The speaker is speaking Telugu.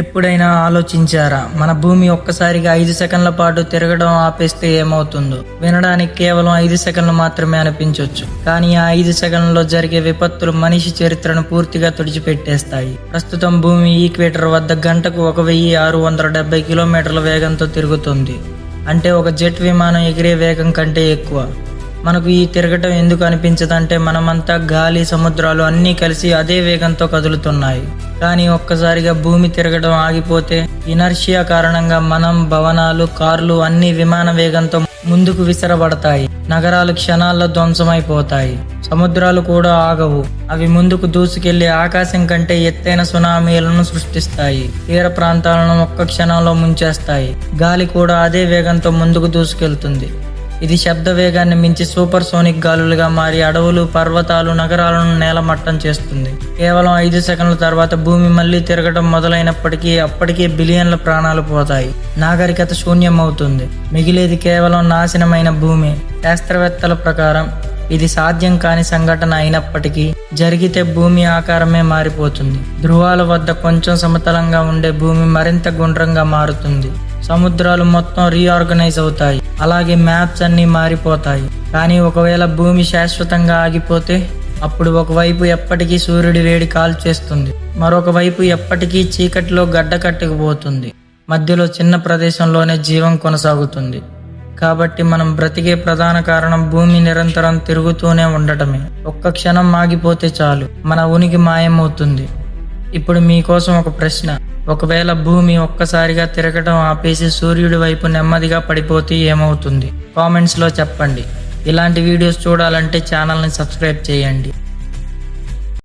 ఎప్పుడైనా ఆలోచించారా, మన భూమి ఒక్కసారిగా 5 సెకండ్ల పాటు తిరగడం ఆపేస్తే ఏమవుతుందో? వినడానికి కేవలం 5 సెకండ్లు మాత్రమే అనిపించవచ్చు, కానీ ఆ 5 సెకండ్లలో జరిగే విపత్తులు మనిషి చరిత్రను పూర్తిగా తుడిచిపెట్టేస్తాయి. ప్రస్తుతం భూమి ఈక్వేటర్ వద్ద గంటకు 1670 కిలోమీటర్ల వేగంతో తిరుగుతుంది. అంటే ఒక జెట్ విమానం ఎగిరే వేగం కంటే ఎక్కువ. మనకు ఈ తిరగటం ఎందుకు అనిపించదంటే మనమంతా గాలి, సముద్రాలు అన్నీ కలిసి అదే వేగంతో కదులుతున్నాయి. కానీ ఒక్కసారిగా భూమి తిరగడం ఆగిపోతే ఇనర్షియా కారణంగా మనం, భవనాలు, కార్లు అన్నీ విమాన వేగంతో ముందుకు విసరబడతాయి. నగరాలు క్షణాల్లో ధ్వంసమైపోతాయి. సముద్రాలు కూడా ఆగవు. అవి ముందుకు దూసుకెళ్లి ఆకాశం కంటే ఎత్తైన సునామీలను సృష్టిస్తాయి. తీర ప్రాంతాలను ఒక్క క్షణంలో ముంచేస్తాయి. గాలి కూడా అదే వేగంతో ముందుకు దూసుకెళ్తుంది. ఇది శబ్ద వేగాన్ని మించి సూపర్ సోనిక్ గాలులుగా మారి అడవులు, పర్వతాలు, నగరాలను నేలమట్టం చేస్తుంది. కేవలం 5 సెకండ్ల తర్వాత భూమి మళ్లీ తిరగడం మొదలైనప్పటికీ అప్పటికే బిలియన్ల ప్రాణాలు పోతాయి. నాగరికత శూన్యం అవుతుంది. మిగిలేది కేవలం నాశనమైన భూమి. శాస్త్రవేత్తల ప్రకారం ఇది సాధ్యం కాని సంఘటన అయినప్పటికీ జరిగితే భూమి ఆకారమే మారిపోతుంది. ధృవాల వద్ద కొంచెం సమతలంగా ఉండే భూమి మరింత గుండ్రంగా మారుతుంది. సముద్రాలు మొత్తం రీఆర్గనైజ్ అవుతాయి. అలాగే మ్యాప్స్ అన్నీ మారిపోతాయి. కానీ ఒకవేళ భూమి శాశ్వతంగా ఆగిపోతే అప్పుడు ఒకవైపు ఎప్పటికీ సూర్యుడి వేడి కాల్చేస్తుంది, మరొక వైపు ఎప్పటికీ చీకటిలో గడ్డ కట్టుకుపోతుంది. మధ్యలో చిన్న ప్రదేశంలోనే జీవం కొనసాగుతుంది. కాబట్టి మనం బ్రతికే ప్రధాన కారణం భూమి నిరంతరం తిరుగుతూనే ఉండటమే. ఒక్క క్షణం ఆగిపోతే చాలు, మన ఉనికి మాయమవుతుంది. ఇప్పుడు మీకోసం ఒక ప్రశ్న. ఒకవేళ భూమి ఒక్కసారిగా తిరగటం ఆపేసి సూర్యుడి వైపు నెమ్మదిగా పడిపోతే ఏమవుతుంది? కామెంట్స్లో చెప్పండి. ఇలాంటి వీడియోస్ చూడాలంటే ఛానల్ని సబ్స్క్రైబ్ చేయండి.